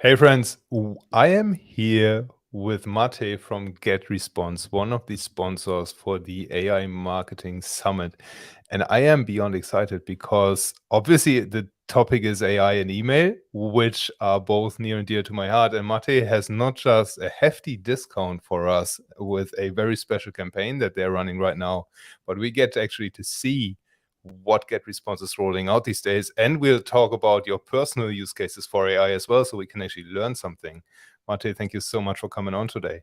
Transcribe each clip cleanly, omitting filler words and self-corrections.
Hey friends, I am here with Mate from GetResponse, one of the sponsors for the AI Marketing Summit. And I am beyond excited because obviously the topic is AI and email, which are both near and dear to my heart. And Mate has not just a hefty discount for us with a very special campaign that they're running right now, but we get actually to see what GetResponse is rolling out these days. And we'll talk about your personal use cases for AI as well, so we can actually learn something. Mate, thank you so much for coming on today.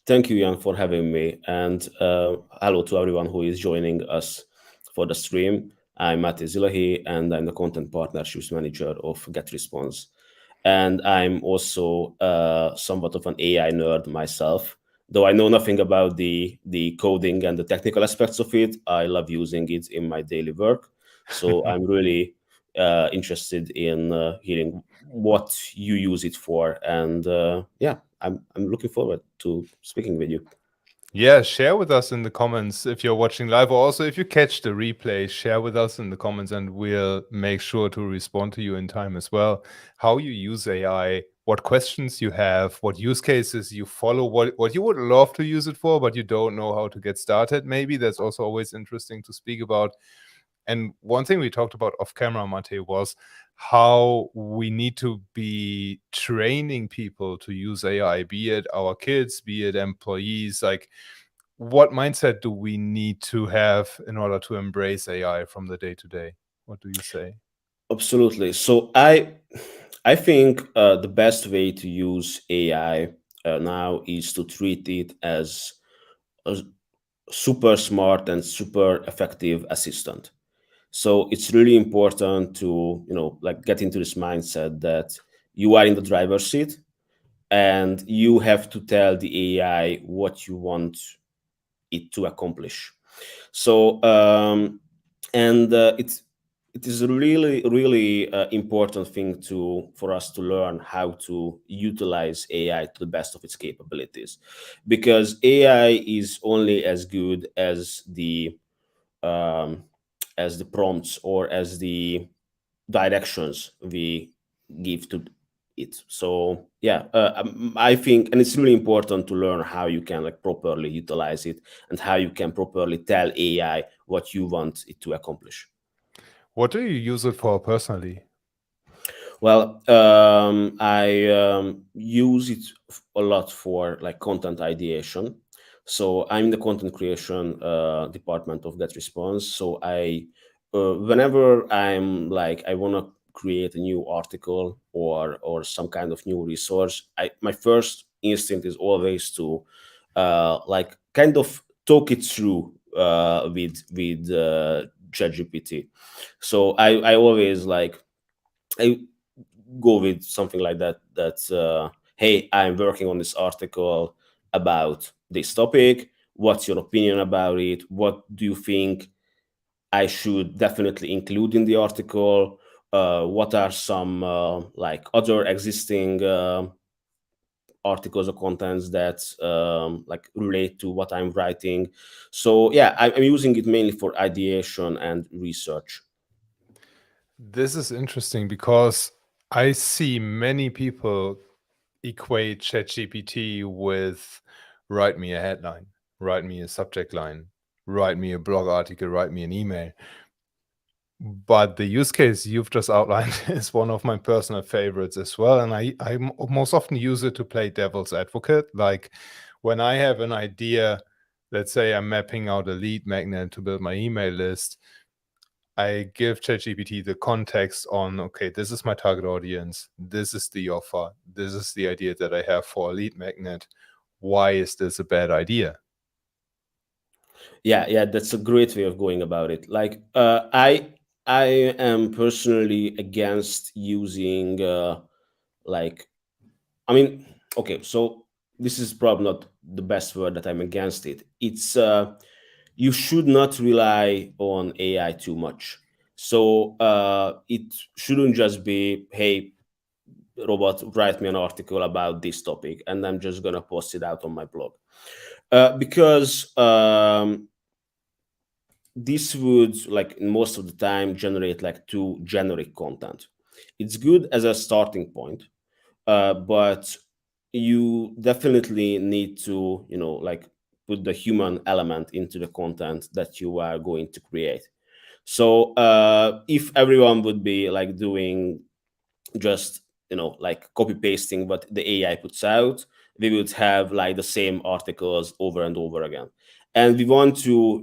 Thank you, Jan, for having me. And hello to everyone who is joining us for the stream. I'm Mate Zilahi, and I'm the Content Partnerships Manager of GetResponse. And I'm also somewhat of an AI nerd myself. Though I know nothing about the coding and the technical aspects of it, I love using it in my daily work. So I'm really interested in hearing what you use it for. And yeah, I'm looking forward to speaking with you. Yeah, share with us in the comments if you're watching live, or also if you catch the replay, share with us in the comments and we'll make sure to respond to you in time as well. How you use AI, what questions you have, what use cases you follow, what you would love to use it for, but you don't know how to get started. Maybe that's also always interesting to speak about. And one thing we talked about off camera, Mate, was how we need to be training people to use AI, be it our kids, be it employees. Like, what mindset do we need to have in order to embrace AI from the day to day? What do you say? Absolutely. So I think the best way to use AI now is to treat it as a super smart and super effective assistant. So it's really important to like get into this mindset that you are in the driver's seat and you have to tell the AI what you want it to accomplish. So and it is a really important thing to for us to learn how to utilize AI to the best of its capabilities, because AI is only as good um, as the prompts or as the directions we give to it. So yeah, I think, and it's really important to learn how you can like properly utilize it and how you can properly tell AI what you want it to accomplish. What do you use it for personally? Well, I use it a lot for like content ideation. So I'm in the content creation department of GetResponse. So whenever I'm like, I want to create a new article or some kind of new resource, my first instinct is always to like kind of talk it through with ChatGPT. So I always like I go with something like that. That's hey, I'm working on this article about this topic. What's your opinion about it? What do you think I should definitely include in the article? What are some like other existing articles or contents that like relate to what I'm writing? So yeah, I'm using it mainly for ideation and research. This is interesting because I see many people equate ChatGPT with write me a headline, write me a subject line, write me a blog article, write me an email. But the use case you've just outlined is one of my personal favorites as well. And I most often use it to play devil's advocate. Like when I have an idea, let's say I'm mapping out a lead magnet to build my email list, I give ChatGPT the context on, okay, this is my target audience. This is the offer. This is the idea that I have for a lead magnet. Why is this a bad idea? Yeah, that's a great way of going about it. Like I am personally against using like I mean, okay, so this is probably not the best word that I'm against it. It's you should not rely on AI too much. So it shouldn't just be, hey, robot, write me an article about this topic, and I'm just gonna post it out on my blog. Because this would like most of the time generate like too generic content. It's good as a starting point, but you definitely need to, like, put the human element into the content that you are going to create. So if everyone would be like doing just, like copy pasting what the AI puts out, we would have like the same articles over and over again. And we want to,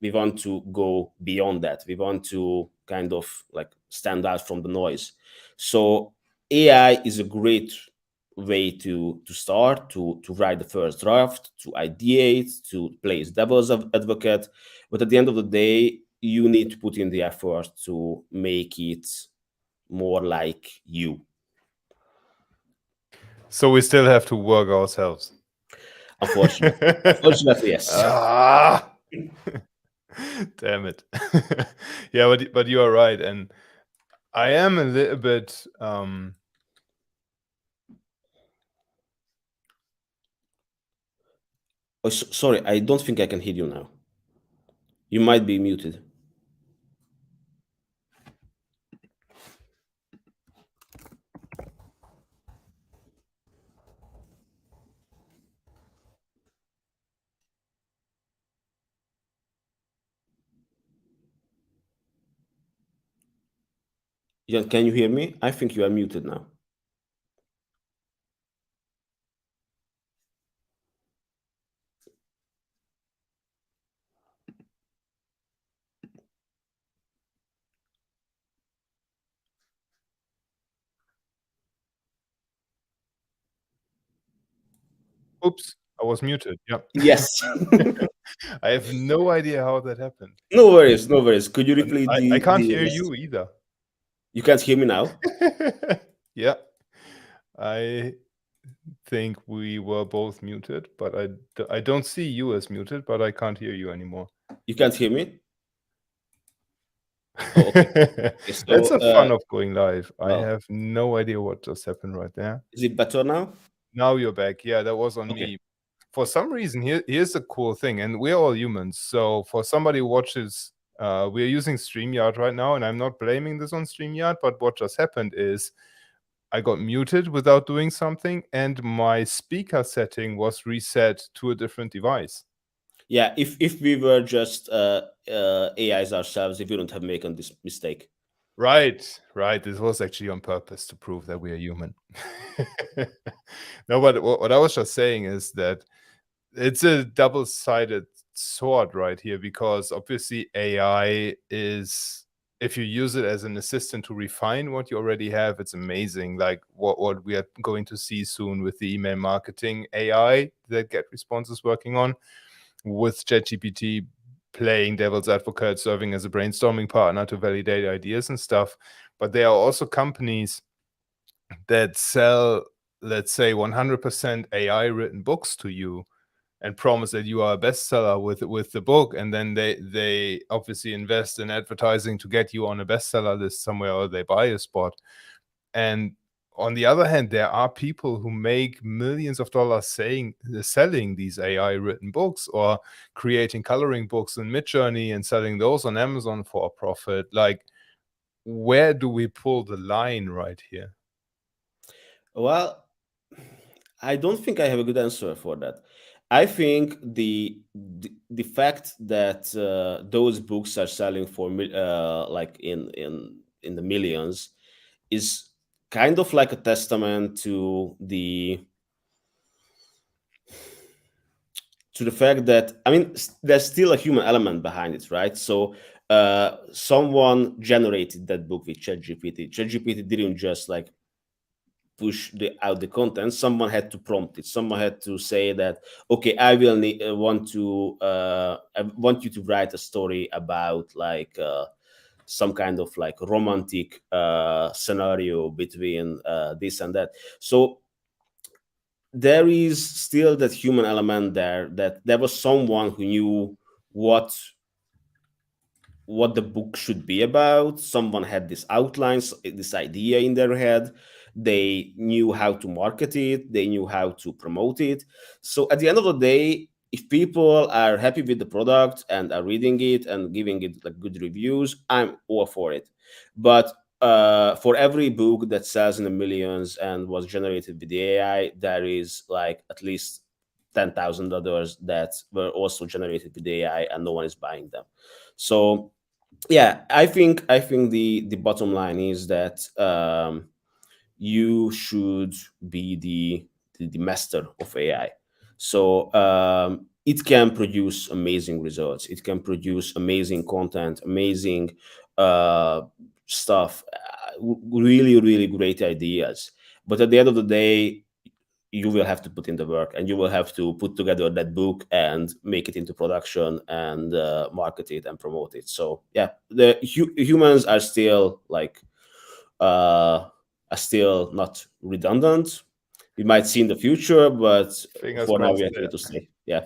we want to go beyond that. We want to kind of like stand out from the noise. So AI is a great way to start, to write the first draft, to ideate, to play as devil's advocate. But at the end of the day, you need to put in the effort to make it more like you. So we still have to work ourselves. Unfortunately, yes. Ah, damn it. Yeah, but you are right, and I am a little bit Oh, sorry, I don't think I can hear you now. You might be muted. Jan, can you hear me? I think you are muted now. oops, I was muted. Yeah. Yes. I have no idea how that happened. No worries, no worries. Could you And repeat I can't the hear rest? you either. You can't hear me now? Yeah. I think we were both muted, but I don't see you as muted, but I can't hear you anymore. You can't hear me? Oh, okay. Okay, That's so, the fun of going live. I well, have no idea what just happened right there. is it better now? Now you're back. Yeah, that was on Okay. me. For some reason, here's the cool thing, and we're all humans. So for somebody who watches, we're using StreamYard right now, and I'm not blaming this on StreamYard, but what just happened is I got muted without doing something, and my speaker setting was reset to a different device. Yeah, if we were just AIs ourselves, we wouldn't have made this mistake. Right, right. This was actually on purpose to prove that we are human. No, but what I was just saying is that it's a double-sided sword right here, because obviously AI is, if you use it as an assistant to refine what you already have, it's amazing. Like what we are going to see soon with the email marketing AI that GetResponse is working on, with ChatGPT playing devil's advocate, serving as a brainstorming partner to validate ideas and stuff. But there are also companies that sell, let's say, 100% AI written books to you and promise that you are a bestseller with the book, and then they obviously invest in advertising to get you on a bestseller list somewhere, or they buy a spot. And on the other hand, there are people who make millions of dollars selling these AI written books, or creating coloring books in Midjourney and selling those on Amazon for a profit. Like, where do we pull the line right here? Well, I don't think I have a good answer for that. I think the fact that those books are selling for like in the millions is kind of like a testament to the fact that, I mean, there's still a human element behind it, right? So someone generated that book with ChatGPT. ChatGPT didn't just like push out the content. Someone had to prompt it. Someone had to say that, okay, I will need I want you to write a story about like some kind of like romantic scenario between this and that. So there is still that human element there, that there was someone who knew what the book should be about. Someone had this outlines, this idea in their head. They knew how to market it, they knew how to promote it. So at the end of the day, if people are happy with the product and are reading it and giving it like good reviews, I'm all for it. But for every book that sells in the millions and was generated with the AI, there is like at least 10,000 others that were also generated with the AI and no one is buying them. So yeah, I think the bottom line is that you should be the master of AI. So it can produce amazing results. It can produce amazing content, amazing uh, stuff, really, really great ideas. But at the end of the day, you will have to put in the work and you will have to put together that book and make it into production and market it and promote it. So yeah, the humans are still like are still not redundant. We might see in the future, but Fingers for now we crossed are here there. to stay. Yeah,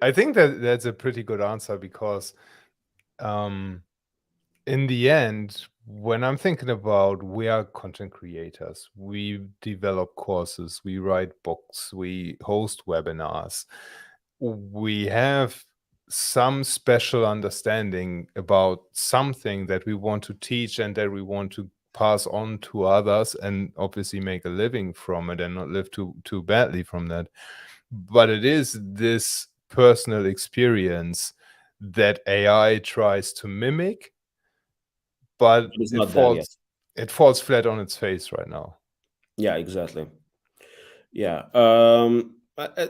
I think that that's a pretty good answer because um, in the end, when I'm thinking about we are content creators, we develop courses, we write books, we host webinars, we have some special understanding about something that we want to teach and that we want to pass on to others and obviously make a living from it and not live too badly from that. But it is this personal experience that AI tries to mimic, but but it's not there yet. it falls flat on its face right now. Yeah, exactly. Yeah,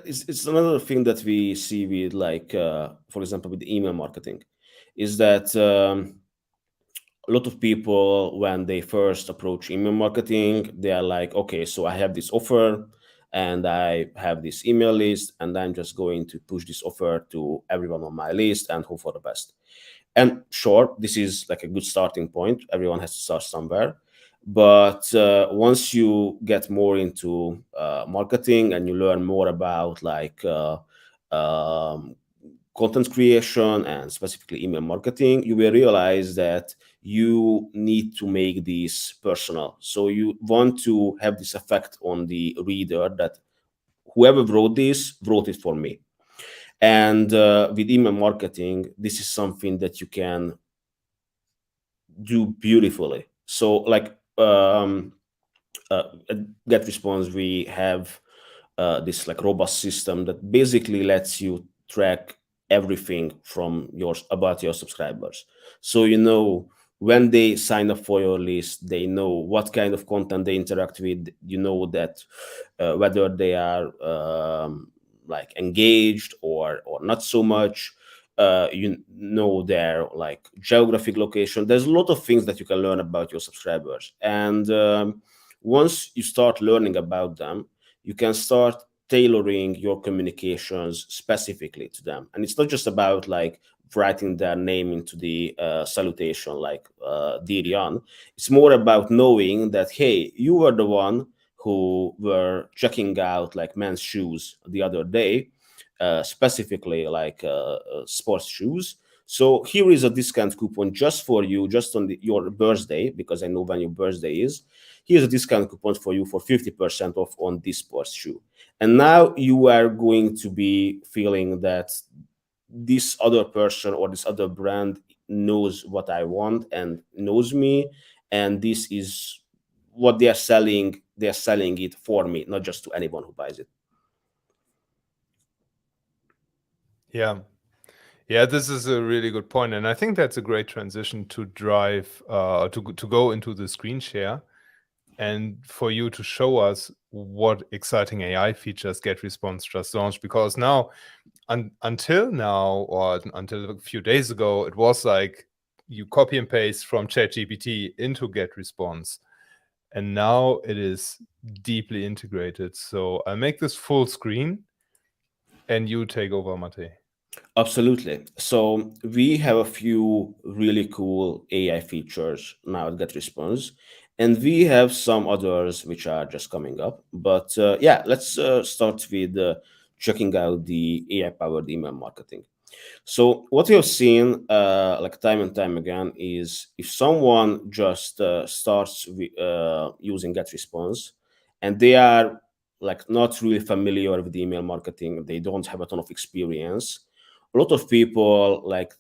it's another thing that we see with like, for example, with email marketing, is that a lot of people when they first approach email marketing, they are like, okay, so I have this offer and I have this email list and I'm just going to push this offer to everyone on my list and hope for the best. And sure, this is like a good starting point. Everyone has to start somewhere. But once you get more into marketing and you learn more about like um, content creation and specifically email marketing, you will realize that you need to make this personal. So you want to have this effect on the reader that whoever wrote it for me. And with email marketing, this is something that you can do beautifully. So like at GetResponse, we have this like robust system that basically lets you track everything from yours about your subscribers. So you know when they sign up for your list, they know what kind of content they interact with. You know that whether they are like engaged or not so much. You know their like geographic location. There's a lot of things that you can learn about your subscribers, and once you start learning about them, you can start tailoring your communications specifically to them. And it's not just about like writing their name into the salutation like Dirian. It's more about knowing that, hey, you were the one who were checking out like men's shoes the other day, specifically like sports shoes. So here is a discount coupon just for you, just on your birthday, because I know when your birthday is. Here's a discount coupon for you for 50% off on this sports shoe. And now you are going to be feeling that this other person or this other brand knows what I want and knows me. And this is what they are selling. They are selling it for me, not just to anyone who buys it. Yeah. Yeah, this is a really good point, and I think that's a great transition to drive to go into the screen share and for you to show us what exciting AI features GetResponse just launched. Because now, until now, or until a few days ago, it was like you copy and paste from ChatGPT into GetResponse, and now it is deeply integrated. So I'll make this full screen, and you take over, Mate. Absolutely. So we have a few really cool AI features now at GetResponse, and we have some others which are just coming up. But yeah, let's start with checking out the AI-powered email marketing. So what we have seen, like time and time again, is if someone just starts using GetResponse, and they are like not really familiar with email marketing, they don't have a ton of experience. A lot of people like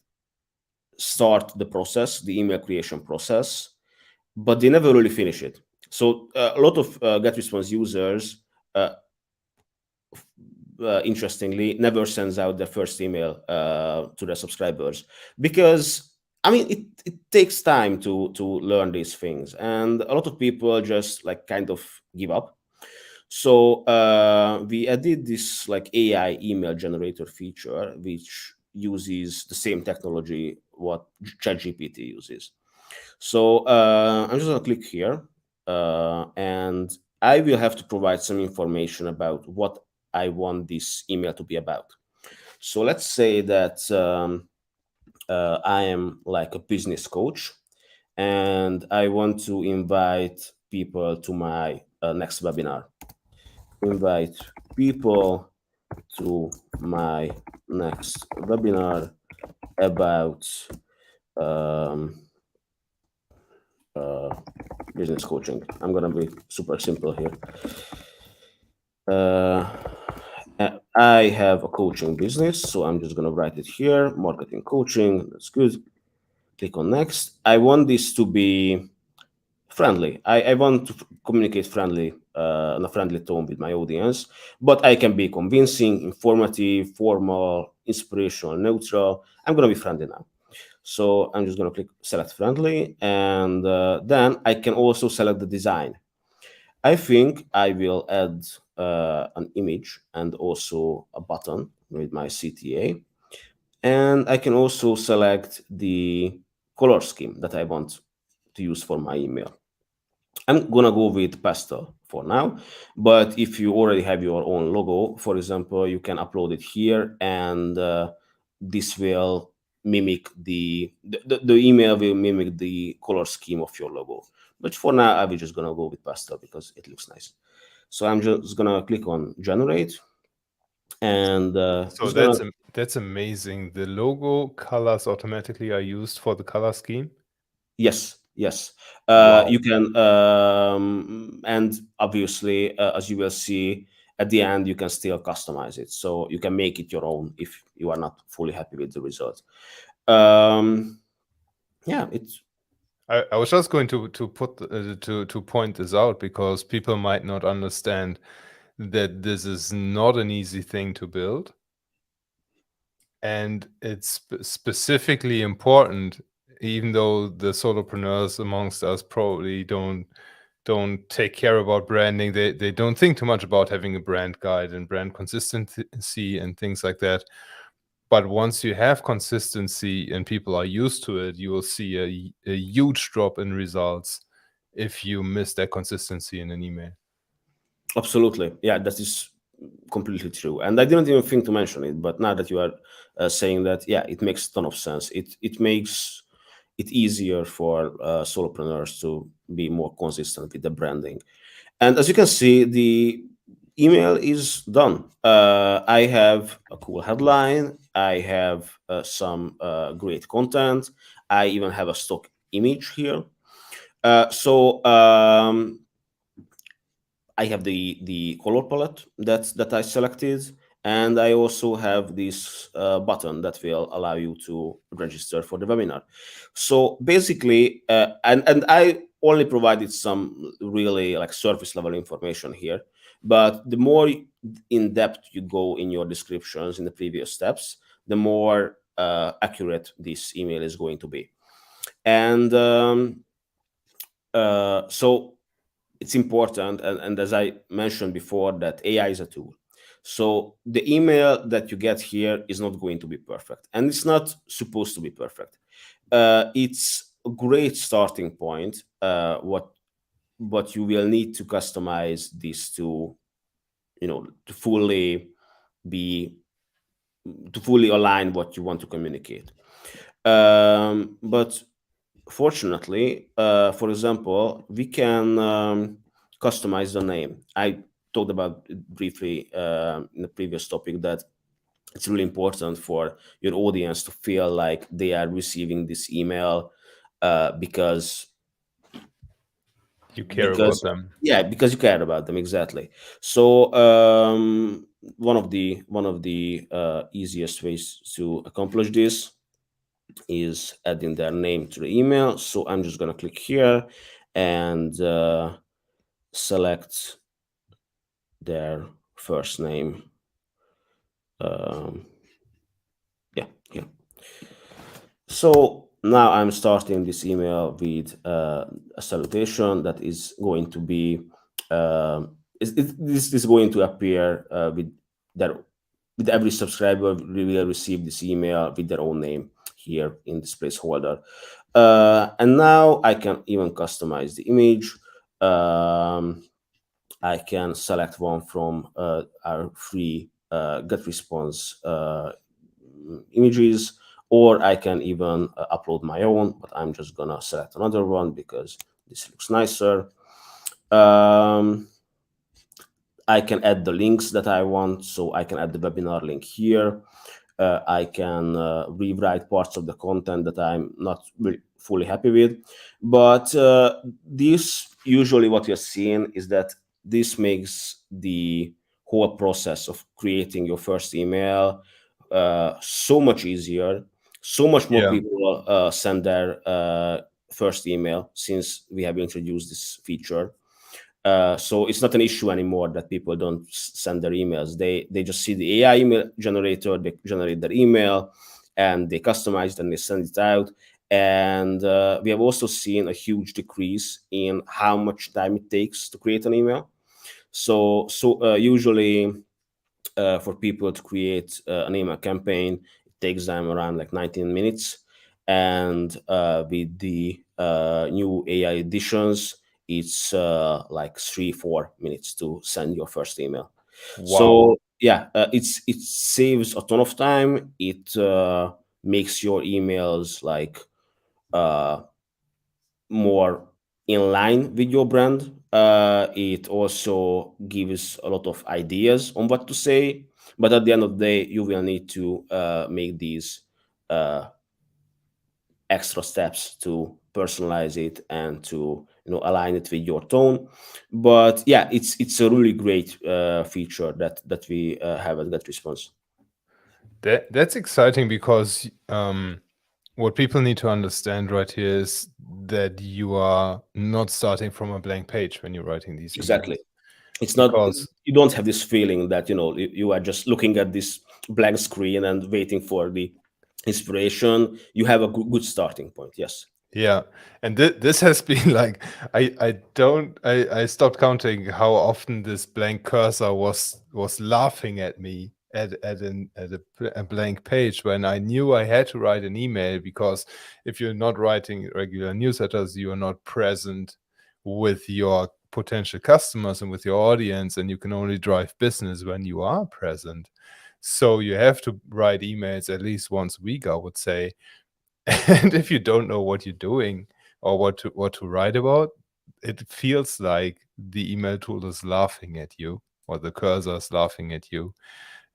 start the process, the email creation process, but they never really finish it. So a lot of GetResponse users, uh, interestingly, never sends out their first email to their subscribers because I mean it takes time to learn these things, and a lot of people just like kind of give up. So we added this like AI email generator feature, which uses the same technology what ChatGPT uses. So I'm just gonna click here, and I will have to provide some information about what I want this email to be about. So let's say that I am like a business coach, and I want to invite people to my next webinar. Invite people to my next webinar about um, uh, business coaching. I'm gonna be super simple here. Uh, I have a coaching business, so I'm just gonna write it here. Marketing coaching. That's good. Click on next. I want this to be friendly. I want to communicate friendly in a friendly tone with my audience, but I can be convincing, informative, formal, inspirational, neutral. I'm gonna be friendly now. So I'm just gonna click select friendly, and then I can also select the design. I think I will add an image and also a button with my CTA. And I can also select the color scheme that I want to use for my email. I'm gonna go with pastel for now, but if you already have your own logo, for example, you can upload it here, and this will mimic the email will mimic the color scheme of your logo. But for now, I'm just gonna go with pastel because it looks nice. So I'm just gonna click on generate, and So just gonna that's amazing. The logo colors automatically are used for the color scheme. yes, yes. Wow. You can, and obviously, as you will see at the end, you can still customize it. So you can make it your own if you are not fully happy with the result. Um, yeah, it's I was just going to put to point this out because people might not understand that this is not an easy thing to build, and it's specifically important, even though the solopreneurs amongst us probably don't take care about branding. They don't think too much about having a brand guide and brand consistency and things like that. But once you have consistency and people are used to it, you will see a huge drop in results if you miss that consistency in an email. absolutely, yeah, that is completely true. And I didn't even think to mention it, but now that you are saying that, yeah, it makes a ton of sense. It makes it easier for solopreneurs to be more consistent with the branding. And as you can see, the email is done. I have a cool headline. I have some great content. I even have a stock image here. So I have the color palette that I selected, and I also have this button that will allow you to register for the webinar. So basically, and I only provided some really like surface level information here, but the more in depth you go in your descriptions in the previous steps, the more accurate this email is going to be. And so it's important, and as I mentioned before, that AI is a tool. So the email that you get here is not going to be perfect, and it's not supposed to be perfect. It's a great starting point. But you will need to customize this to, to fully be to fully align what you want to communicate. But fortunately, for example, we can customize the name. I talked about it briefly in the previous topic that it's really important for your audience to feel like they are receiving this email because You care about because them. yeah, because you care about them, exactly. So one of the easiest ways to accomplish this is adding their name to the email. So I'm just gonna click here and select their first name. Um, yeah, here. So now I'm starting this email with a salutation that is going to be this is going to appear their with every subscriber will receive this email with their own name here in this placeholder. And now I can even customize the image. Um, I can select one from our free GetResponse images, or I can even upload my own, but I'm just gonna select another one because this looks nicer. Um, I can add the links that I want, so I can add the webinar link here. I can rewrite parts of the content that I'm not really fully happy with. But this usually what you're seeing is that this makes the whole process of creating your first email so much easier. So much more Yeah. people send their first email since we have introduced this feature. So it's not an issue anymore that people don't send their emails. They just see the AI email generator, they generate their email, and they customize it and they send it out. And we have also seen a huge decrease in how much time it takes to create an email. So usually for people to create an email campaign, it takes them around like 19 minutes. And with the new AI additions, it's like 3-4 minutes to send your first email. Wow. So yeah, it saves a ton of time. It makes your emails like uh, more in line with your brand. It also gives a lot of ideas on what to say, but at the end of the day, you will need to make these uh, extra steps to personalize it and to align it with your tone. But yeah, it's a really great feature that we have at GetResponse. That's exciting because what people need to understand right here is that you are not starting from a blank page when you're writing these emails. Exactly. It's not, Because you don't have this feeling that you are just looking at this blank screen and waiting for the inspiration. You have a good starting point. Yes. yeah, and this has been like I stopped counting how often this blank cursor was laughing at me at a blank page when I knew I had to write an email, because if you're not writing regular newsletters, you are not present with your potential customers and with your audience, and you can only drive business when you are present. So you have to write emails at least once a week, I would say. And if you don't know what you're doing or what to write about, it feels like the email tool is laughing at you, or the cursor is laughing at you,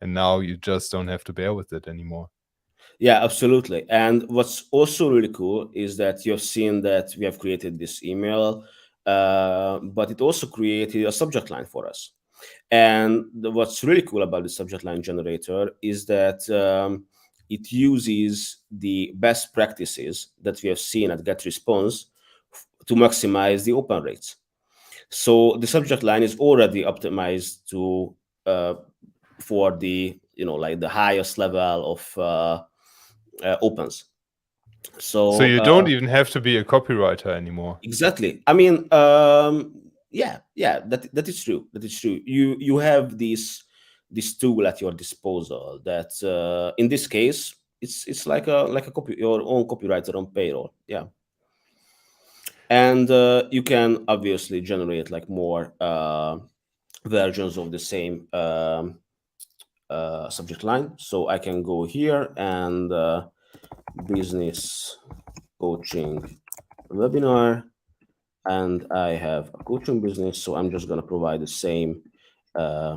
and now you just don't have to bear with it anymore. Yeah, absolutely. And what's also really cool is that you've seen that we have created this email, but it also created a subject line for us. And what's really cool about the subject line generator is that it uses the best practices that we have seen at GetResponse to maximize the open rates. So the subject line is already optimized to uh, for the like the highest level of opens. So So you don't even have to be a copywriter anymore. exactly. I mean, yeah, that is true. That is true. You have this tool at your disposal that in this case it's like a copy your own copywriter on payroll. Yeah. And you can obviously generate like more versions of the same subject line. So I can go here and business coaching webinar, and I have a coaching business. So I'm just going to provide the same uh,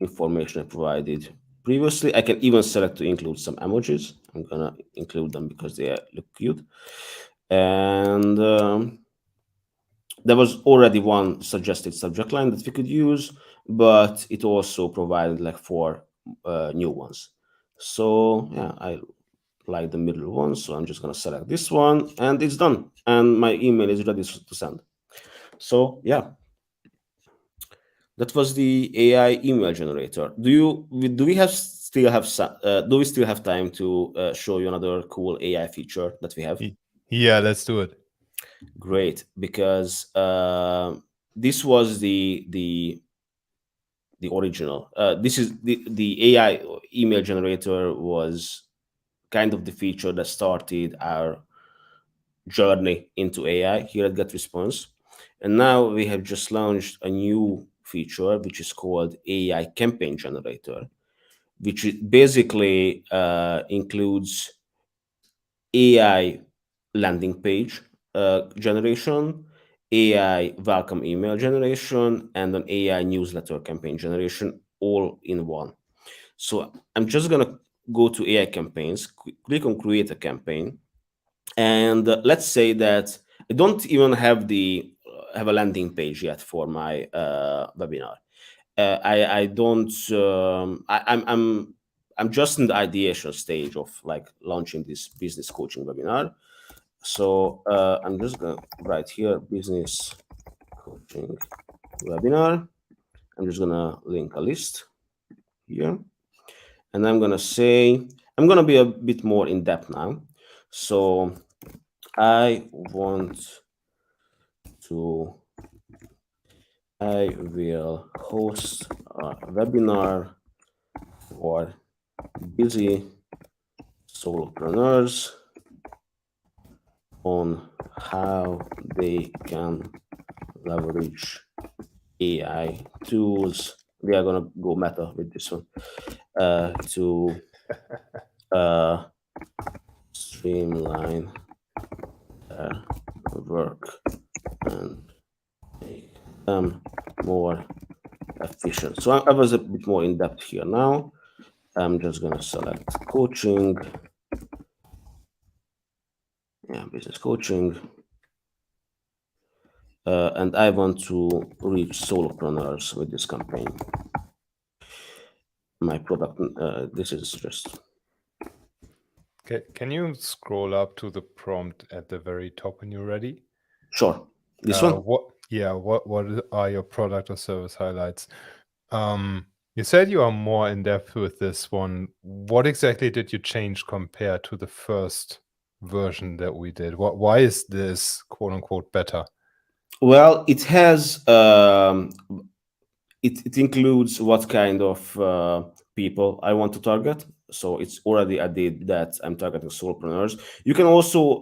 information I provided previously. I can even select to include some emojis. I'm going to include them because they look cute. And there was already one suggested subject line that we could use, but it also provided like four new ones. So yeah, I like the middle one. So I'm just going to select this one, and it's done. And my email is ready to send. So yeah, that was the AI email generator. Do we have still have do we still have time to show you another cool AI feature that we have? Y- Yeah, let's do it. Great, because this was the original. This is the AI email generator was kind of the feature that started our journey into AI here at GetResponse. And now we have just launched a new feature which is called AI campaign generator, which basically includes AI landing page generation, AI welcome email generation, and an AI newsletter campaign generation all in one. So I'm just gonna go to AI campaigns, click on create a campaign, and let's say that I don't even have a landing page yet for my webinar. I don't. I'm just in the ideation stage of like launching this business coaching webinar. So I'm just gonna write here business coaching webinar. I'm just gonna link a list here, and I'm gonna say I'm gonna be a bit more in depth now. So I want to. I will host a webinar for busy solopreneurs on how they can leverage AI tools. We are gonna go meta with this one to uh, streamline their work and make them more efficient. So I was a bit more in depth here now. I'm just gonna select coaching, yeah, business coaching, and I want to reach solopreneurs with this campaign. My product, this is just Can you scroll up to the prompt at the very top when you're ready? sure. This one. What are your product or service highlights? You said you are more in depth with this one. What exactly did you change compared to the first version that we did? Why is this quote unquote better? Well, it has it includes what kind of people I want to target. So it's already added that I'm targeting solopreneurs. You can also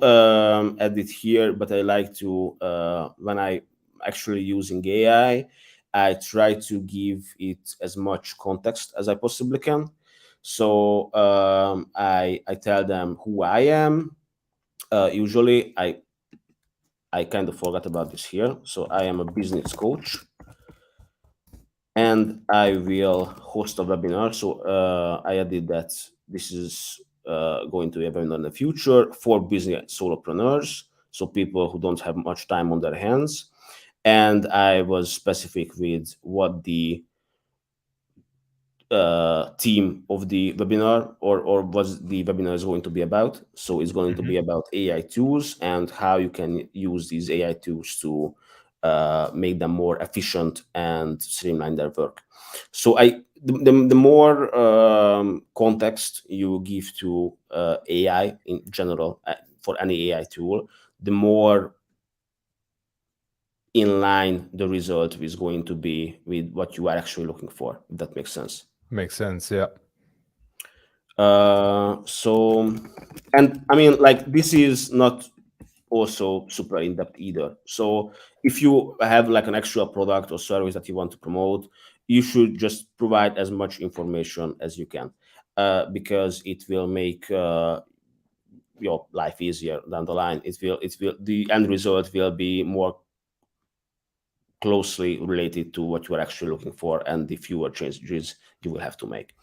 add it here, but I like to when I actually using AI, I try to give it as much context as I possibly can. So I tell them who I am. Usually I kind of forgot about this here. So I am a business coach, and I will host a webinar. So I added that this is going to be a webinar in the future for business solopreneurs, so people who don't have much time on their hands. And I was specific with what the theme of the webinar or what the webinar is going to be about. So it's going to be about AI tools and how you can use these AI tools to make them more efficient and streamline their work. So the more context you give to AI in general for any AI tool, the more in line the result is going to be with what you are actually looking for, if that makes sense. Makes sense, yeah. So, and I mean, like, this is not also super in depth either. So, if you have like an extra product or service that you want to promote, you should just provide as much information as you can, because it will make your life easier down the line. The end result will be more closely related to what you are actually looking for and the fewer changes you will have to make.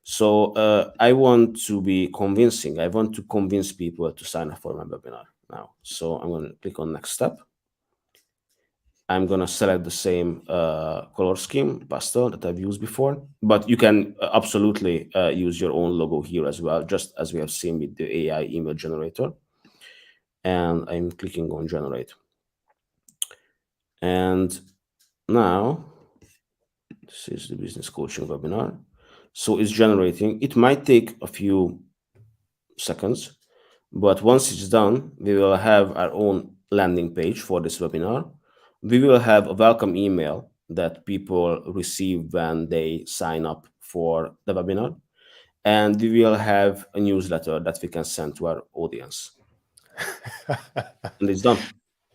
So I want to be convincing. I want to convince people to sign up for my webinar now. So I'm going to click on next step. I'm gonna select the same color scheme, pastel, that I've used before, but you can absolutely use your own logo here as well, just as we have seen with the AI email generator. And I'm clicking on generate. And now, this is the business coaching webinar. So it's generating. It might take a few seconds, but once it's done, we will have our own landing page for this webinar. We will have a welcome email that people receive when they sign up for the webinar. And we will have a newsletter that we can send to our audience. And it's done.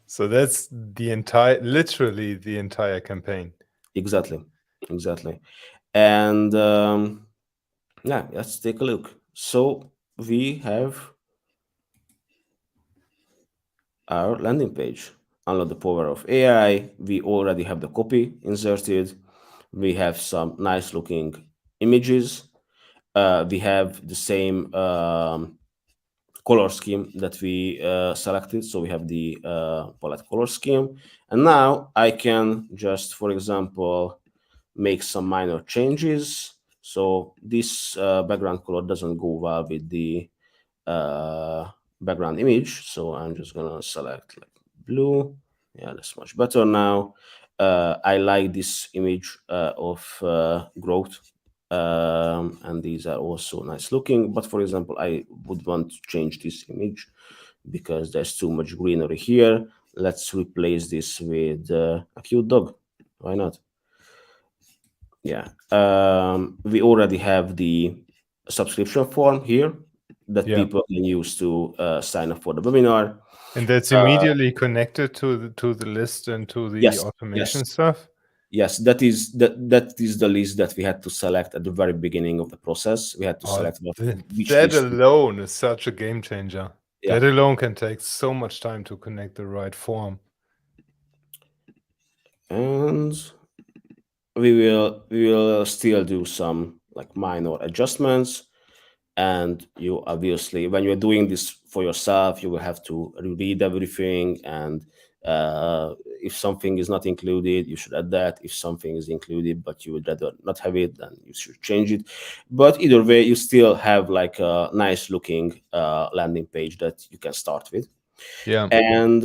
So that's the entire, literally the entire campaign. Exactly. Exactly. And yeah, let's take a look. So we have our landing page. Unlock the power of AI. We already have the copy inserted. We have some nice looking images. We have the same color scheme that we selected. So we have the palette color scheme. And now I can just, for example, make some minor changes. So this background color doesn't go well with the uh, background image. So I'm just gonna select like blue. Yeah, that's much better now. I like this image of growth, and these are also nice looking. But for example, I would want to change this image because there's too much greenery here. Let's replace this with a cute dog. Why not? Yeah. We already have the subscription form here that Yeah. people can use to sign up for the webinar. And that's immediately connected to the list and to the Yes, yes, automation stuff. yes. That is the list that we had to select at the very beginning of the process. We had to Oh, select which that list. alone is such a game changer. Yeah, That alone can take so much time to connect the right form. and we will still do some like minor adjustments. And you obviously, when you're doing this for yourself, you will have to read everything. And if something is not included, you should add that. If something is included but you would rather not have it, then you should change it. But either way, you still have like a nice looking landing page that you can start with. Yeah. And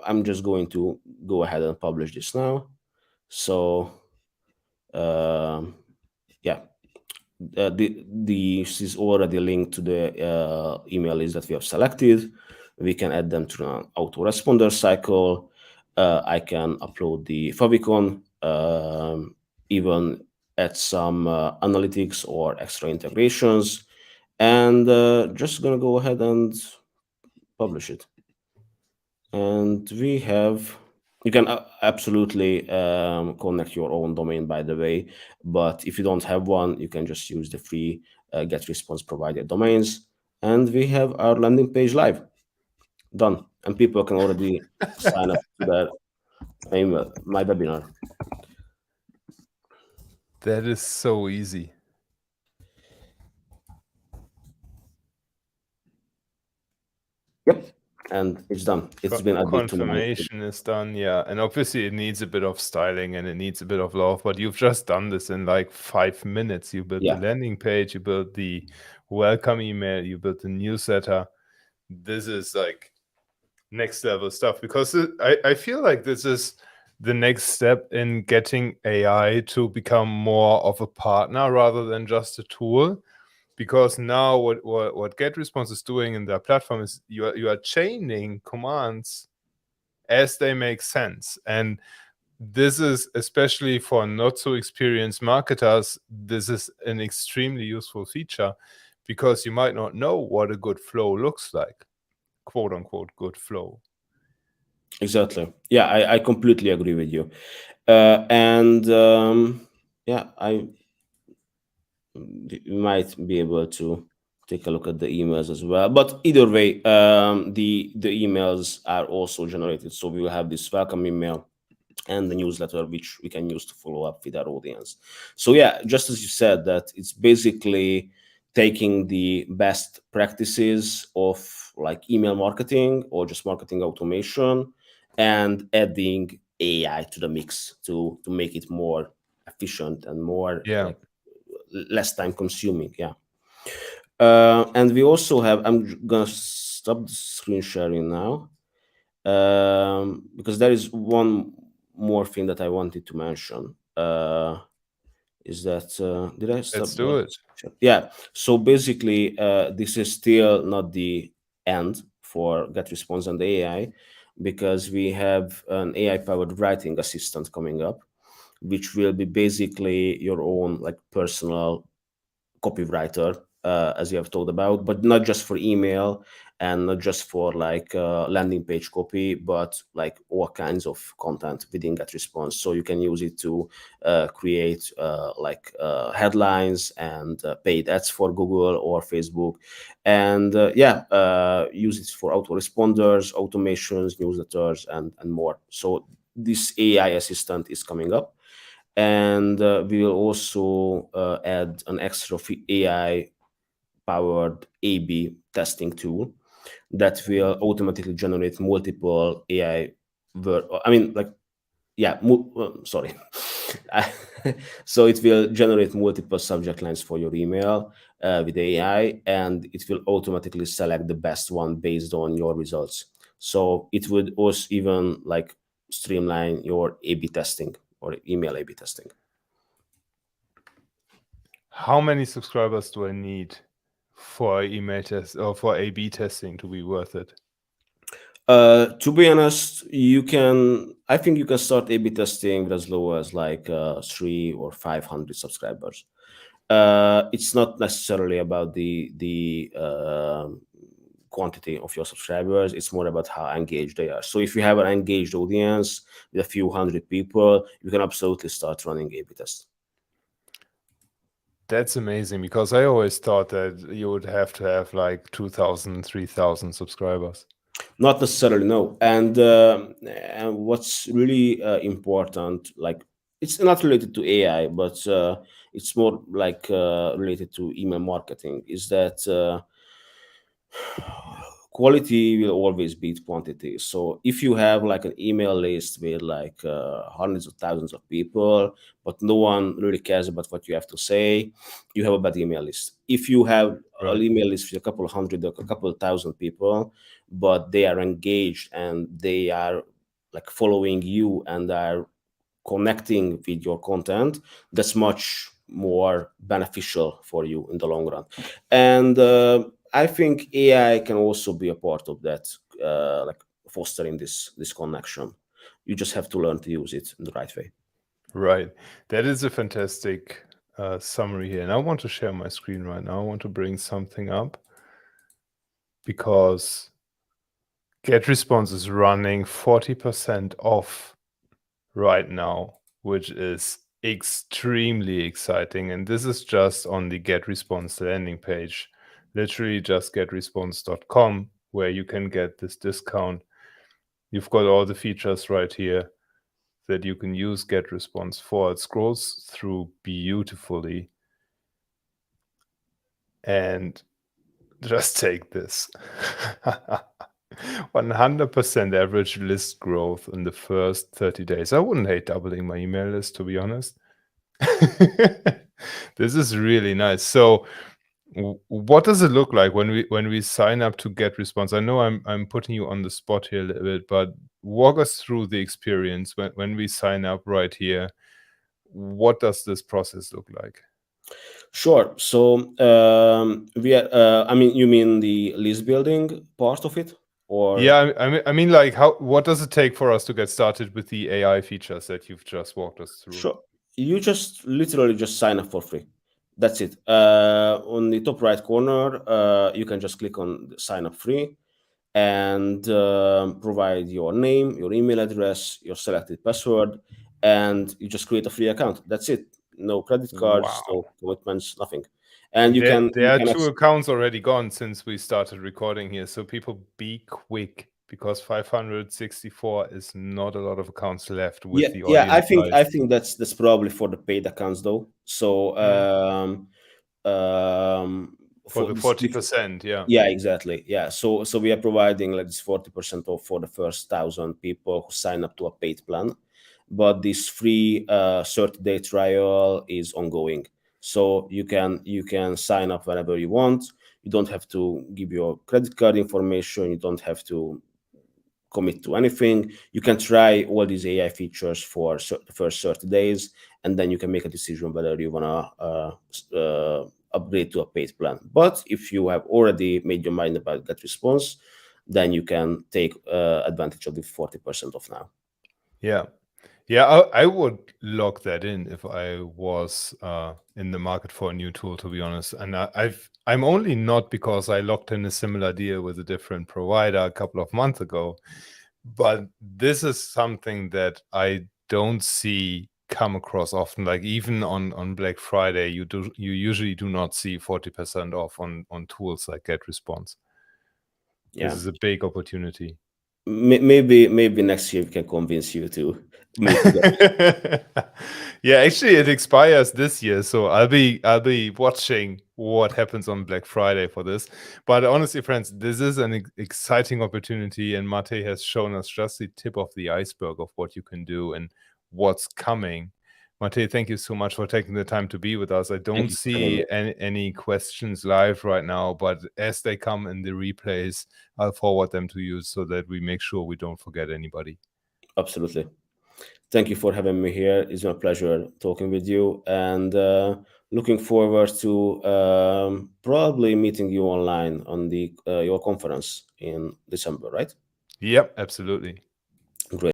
I'm just going to go ahead and publish this now. So yeah, this is already linked to the email list that we have selected. We can add them to an autoresponder cycle. I can upload the favicon, even add some analytics or extra integrations, and just gonna go ahead and publish it. And we have, you can absolutely connect your own domain, by the way. But if you don't have one, you can just use the free GetResponse provided domains. And we have our landing page live, done. And people can already sign up to their email, my webinar. That is so easy. Yep. And it's done. It's been added to my. Confirmation is done, yeah. And obviously it needs a bit of styling and it needs a bit of love, but you've just done this in like 5 minutes. You built the Yeah, landing page, you built the welcome email, you built the newsletter. This is like next level stuff because I feel like this is the next step in getting AI to become more of a partner rather than just a tool. Because now what GetResponse is doing in their platform is you are chaining commands as they make sense. And this is, especially for not so experienced marketers, this is an extremely useful feature because you might not know what a good flow looks like, quote unquote good flow. exactly. Yeah, I completely agree with you. And yeah, we might be able to take a look at the emails as well. But either way, the emails are also generated. So we will have this welcome email and the newsletter, which we can use to follow up with our audience. So yeah, just as you said, that it's basically taking the best practices of like email marketing or just marketing automation and adding AI to the mix to make it more efficient and more Yeah, like less time consuming. Yeah. And we also have, I'm gonna stop the screen sharing now, because there is one more thing that I wanted to mention. Is that did I stop let's do the? it. Yeah. So basically, this is still not the end for GetResponse and AI, because we have an AI powered writing assistant coming up, which will be basically your own like personal copywriter, as you have told about, but not just for email and not just for like landing page copy, but like all kinds of content within GetResponse. So you can use it to create headlines and paid ads for Google or Facebook, and use it for autoresponders, automations, newsletters, and more. So this AI assistant is coming up, and we will also add an extra AI powered A/B testing tool that will automatically generate multiple AI I mean, like, yeah, sorry. So it will generate multiple subject lines for your email with AI, and it will automatically select the best one based on your results. So it would also even like streamline your A/B testing or email A/B testing. How many subscribers do I need for email test or for A/B testing to be worth it? To be honest, you can. I think you can start A/B testing with as low as like 300 or 500 subscribers. It's not necessarily about the quantity of your subscribers. It's more about how engaged they are. So if you have an engaged audience with a few hundred people, you can absolutely start running A/B tests. That's amazing because I always thought that you would have to have like 2,000, 3,000 subscribers. Not necessarily, no. And what's really important, like it's not related to AI, but it's more like related to email marketing, is that quality will always beat quantity. So if you have like an email list with like hundreds of thousands of people, but no one really cares about what you have to say, you have a bad email list. If you have an Right. email list with a couple of hundred or a couple of thousand people, but they are engaged and they are like following you and are connecting with your content, that's much more beneficial for you in the long run. And I think AI can also be a part of that, like fostering this connection. You just have to learn to use it in the right way. Right. That is a fantastic summary here. And I want to share my screen right now. I want to bring something up because GetResponse is running 40% off right now, which is extremely exciting. And this is just on the GetResponse landing page, literally just getresponse.com, where you can get this discount. You've got all the features right here that you can use GetResponse for. It scrolls through beautifully. And just take this. 100% average list growth in the first 30 days. I wouldn't hate doubling my email list, to be honest. This is really nice. So what does it look like when we sign up to GetResponse? I know I'm putting you on the spot here a little bit, but walk us through the experience when we sign up right here. What does this process look like? Sure. So I mean, you mean the list building part of it, or? Yeah, I mean, like, what does it take for us to get started with the AI features that you've just walked us through? Sure. You just literally just sign up for free. That's it. On the top right corner, you can just click on sign up free and provide your name, your email address, your selected password, and you just create a free account. That's it. No credit cards, Wow. no commitments, nothing. And There you are can two accounts already gone since we started recording here, so people be quick because 564 is not a lot of accounts left with yeah, the yeah. audience I size. think that's probably for the paid accounts though. So Mm. um, For for the this. 40%, yeah. Yeah, exactly. Yeah, so we are providing like this 40% off for the first 1,000 people who sign up to a paid plan, but this free 30-day trial is ongoing. So you can sign up whenever you want. You don't have to give your credit card information. You don't have to commit to anything. You can try all these AI features for the first 30 days, and then you can make a decision whether you want to upgrade to a paid plan. But if you have already made your mind about GetResponse, then you can take advantage of the 40% off now. Yeah. Yeah, I would lock that in if I was in the market for a new tool, to be honest. And I'm only not because I locked in a similar deal with a different provider a couple of months ago. But this is something that I don't see come across often. Like even on Black Friday, you usually do not see 40% off on tools like GetResponse. This Yeah. is a big opportunity. Maybe next year we can convince you to move to that. Yeah, actually it expires this year, so I'll be watching what happens on Black Friday for this. But honestly, friends, this is an exciting opportunity, and Mate has shown us just the tip of the iceberg of what you can do and what's coming. Mate, thank you so much for taking the time to be with us. I Thank don't you for having see me. any questions live right now, but as they come in the replays, I'll forward them to you so that we make sure we don't forget anybody. Absolutely. Thank you for having me here. It's been a pleasure talking with you, and looking forward to probably meeting you online on the your conference in December, right? Yep, absolutely.